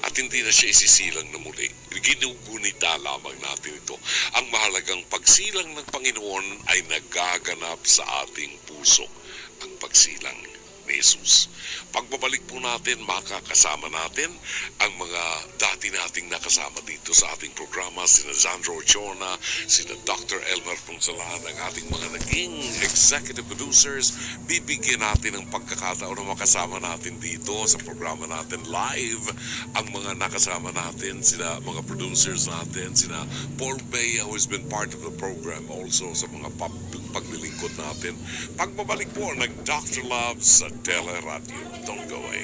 at hindi na siya isisilang na muli. Ginugunita lamang natin ito. Ang mahalagang pagsilang ng Panginoon ay nagaganap sa ating puso. Ang pagsilang ni Jesus. Pagbabalik po natin, makakasama natin ang mga dati nating nakasama dito sa ating programa, sina Sandro Ochoa, sina Dr. Elmer Punsalan, ang ating mga naging executive producers. Bibigyan natin ng pagkakataon na makasama natin dito sa programa natin live. Ang mga nakasama natin, sina mga producers natin, sina Paul Bea, who has been part of the program also sa mga paglilingkod natin. Pagbabalik po ng Dr. Love sa Teleradio. Don't go away.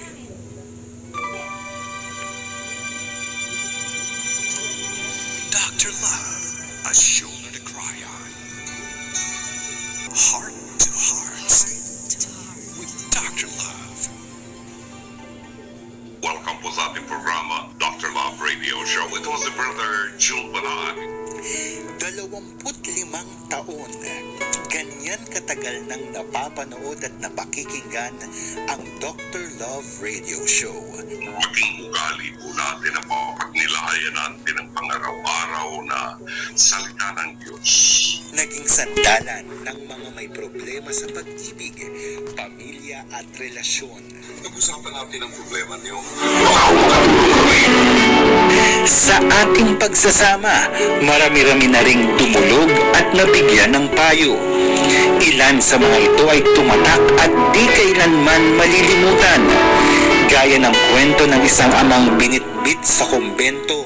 Dr. Love, a shoulder to cry on. Heart to heart with Dr. Love. Welcome po sa ating programa, Dr. Love Radio Show. Ito si Brother June Banag. 25 taon, ganyan katagal nang napapanood at napakikinggan ang Dr. Love Radio Show. Maging ugali po natin na mapagnilayan natin ang pangaraw-araw na salita ng Diyos. Naging sandalan ng mga may problema sa pag-ibig, pamilya at relasyon. Pag-usapan natin ang problema niyo. Sa ating pagsasama, marami-rami na ring dumulog at nabigyan ng payo. Ilan sa mga ito ay tumatak at di kailanman malilimutan. Gaya ng kwento ng isang amang binitbit sa kumbento,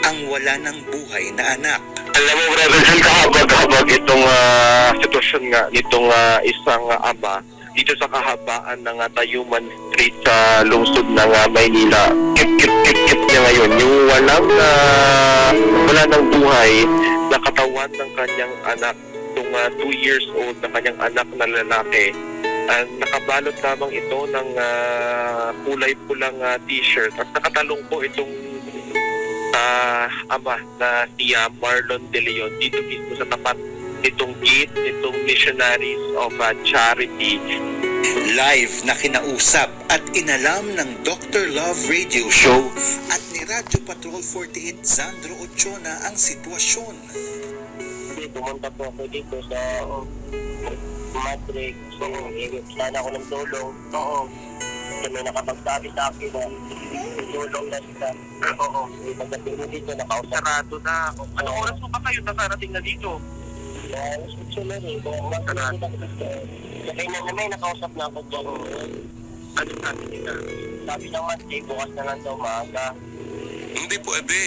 ang wala ng buhay na anak. Alam mo, Brother John, kahabag itong sitwasyon nga nitong isang ama dito sa kahabaan ng Tayuman Street sa lungsod ng Maynila. Kip niya ngayon yung wala ng buhay na katawan ng kanyang anak, itong 2 years old na kanyang anak na lalaki. Nakabalot lamang ito ng kulay pulang t-shirt at nakatalong po itong ama na si Marlon De Leon dito mismo sa tapat itong gate, itong Missionaries of Charity. Live na kinausap at inalam ng Dr. Love Radio Show at ni Radyo Patrol 48 Sandro Ochoa ang sitwasyon. Pumunta po ako dito sa Madrid. So, sana ako ng tulong. Oo. So, may nakapagsabi sa akin na tulong na sila. Oo. Pagdating mo dito, nakausap. Sarado na. Anong oras mo pa kayo nakarating na dito? Susunod eh. Sarado. Sabi na may nakausap na ako dyan. Ano sabi nila? Sabi ng Monday, bukas na lang daw maaga. Hindi pwede.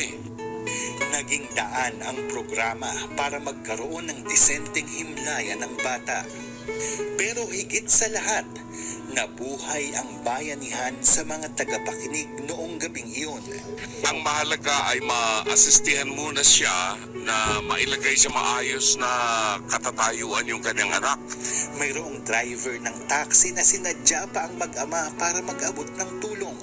Naging daan ang programa para magkaroon ng disenteng himlayan ng bata. Pero higit sa lahat, nabuhay ang bayanihan sa mga tagapakinig noong gabing iyon. Ang mahalaga ay ma-assistihan muna siya na mailagay sa maayos na katatayuan yung kanyang anak. Mayroong driver ng taxi na sinadya pa ang mag-ama para mag-abot ng tulong.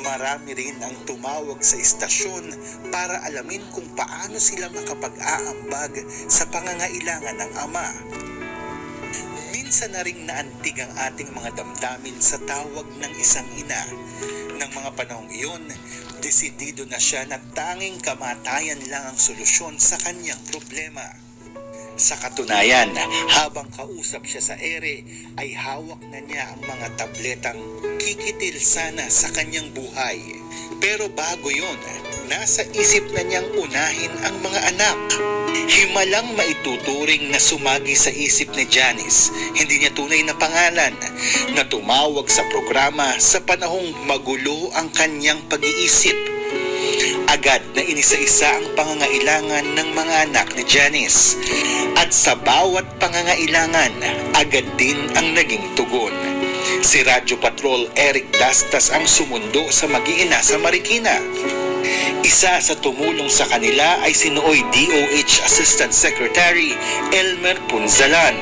Marami rin ang tumawag sa istasyon para alamin kung paano sila makapag-aambag sa pangangailangan ng ama. Minsan na ring naantig ang ating mga damdamin sa tawag ng isang ina. Nang mga panahong iyon, desidido na siya na tanging kamatayan lang ang solusyon sa kanyang problema. Sa katunayan, habang kausap siya sa ere, ay hawak na niya ang mga tabletang kikitil sana sa kanyang buhay. Pero bago yun, nasa isip na niyang unahin ang mga anak. Himalang maituturing na sumagi sa isip ni Janice, hindi niya tunay na pangalan, na tumawag sa programa sa panahong magulo ang kanyang pag-iisip. Agad na inisa-isa ang pangangailangan ng mga anak ni Janice. At sa bawat pangangailangan, agad din ang naging tugon. Si Radyo Patrol Eric Dastas ang sumundo sa mag-iina sa Marikina. Isa sa tumulong sa kanila ay si nooy DOH Assistant Secretary Elmer Punsalan.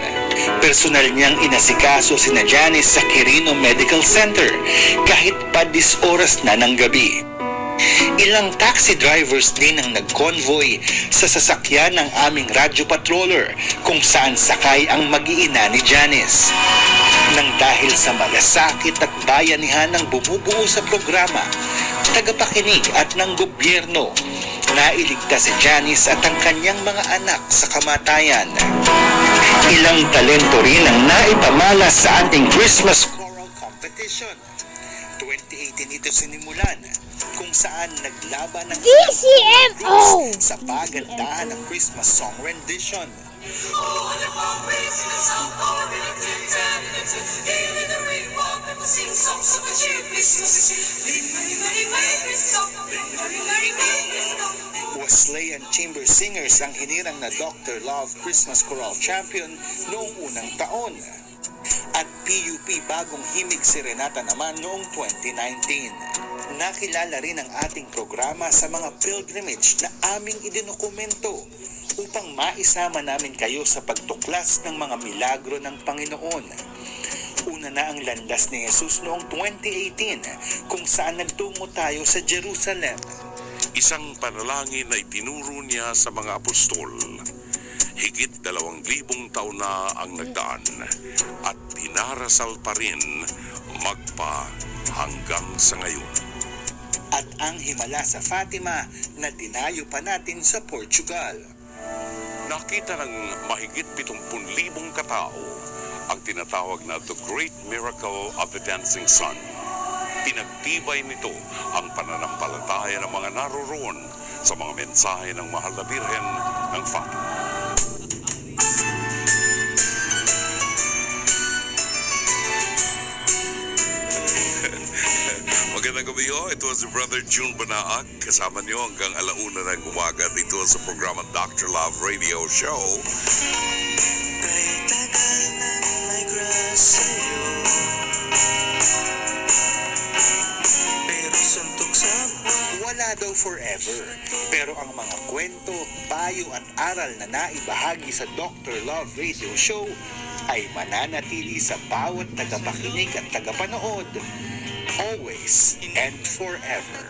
Personal niyang inasikaso sina Janice sa Quirino Medical Center kahit pa 10 oras na ng gabi. Ilang taxi drivers din ang nag-convoy sa sasakyan ng aming radyo patroller kung saan sakay ang mag-iina ni Janice. Nang dahil sa malasakit at bayanihan ng bumubuo sa programa, tagapakinig at ng gobyerno, nailigtas si Janice at ang kanyang mga anak sa kamatayan. Ilang talento rin ang naipamalas sa ating Christmas Choral Competition. 2018 ito sinimulan, kung saan naglaban ng DCMO! sa pagandahan ng Christmas song rendition. Wesleyan Chamber Singers ang hinirang na Dr. Love Christmas Choral Champion noong unang taon. At PUP Bagong Himig si Renata naman noong 2019. Nakilala rin ang ating programa sa mga pilgrimage na aming idinokumento upang maisama namin kayo sa pagtuklas ng mga milagro ng Panginoon. Una na ang landas ni Jesus noong 2018 kung saan nagtungo tayo sa Jerusalem. Isang panalangin na itinuro niya sa mga apostol. Higit 2,000 taon na ang nagdaan at dinarasal pa rin magpa hanggang sa ngayon. At ang himala sa Fatima na dinayo pa natin sa Portugal. Nakita ng mahigit 70,000 katao ang tinatawag na The Great Miracle of the Dancing Sun. Pinagtibay nito ang pananampalataya ng mga naroroon sa mga mensahe ng Mahal na Birhen ng Fatima. Magandang gabi ho. Ito si Brother June Banaag. Kasama niyo hanggang 1:00 ng umaga dito sa programa Dr. Love Radio Show. Wala daw forever, pero ang mga kwento, payo at aral na naibahagi sa Dr. Love Radio Show ay mananatili sa bawat tagapakinig at tagapanood. Always and forever.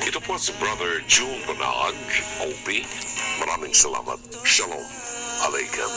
Ito po si Brother June Banaag, OP. Maraming salamat. Shalom Alaikum.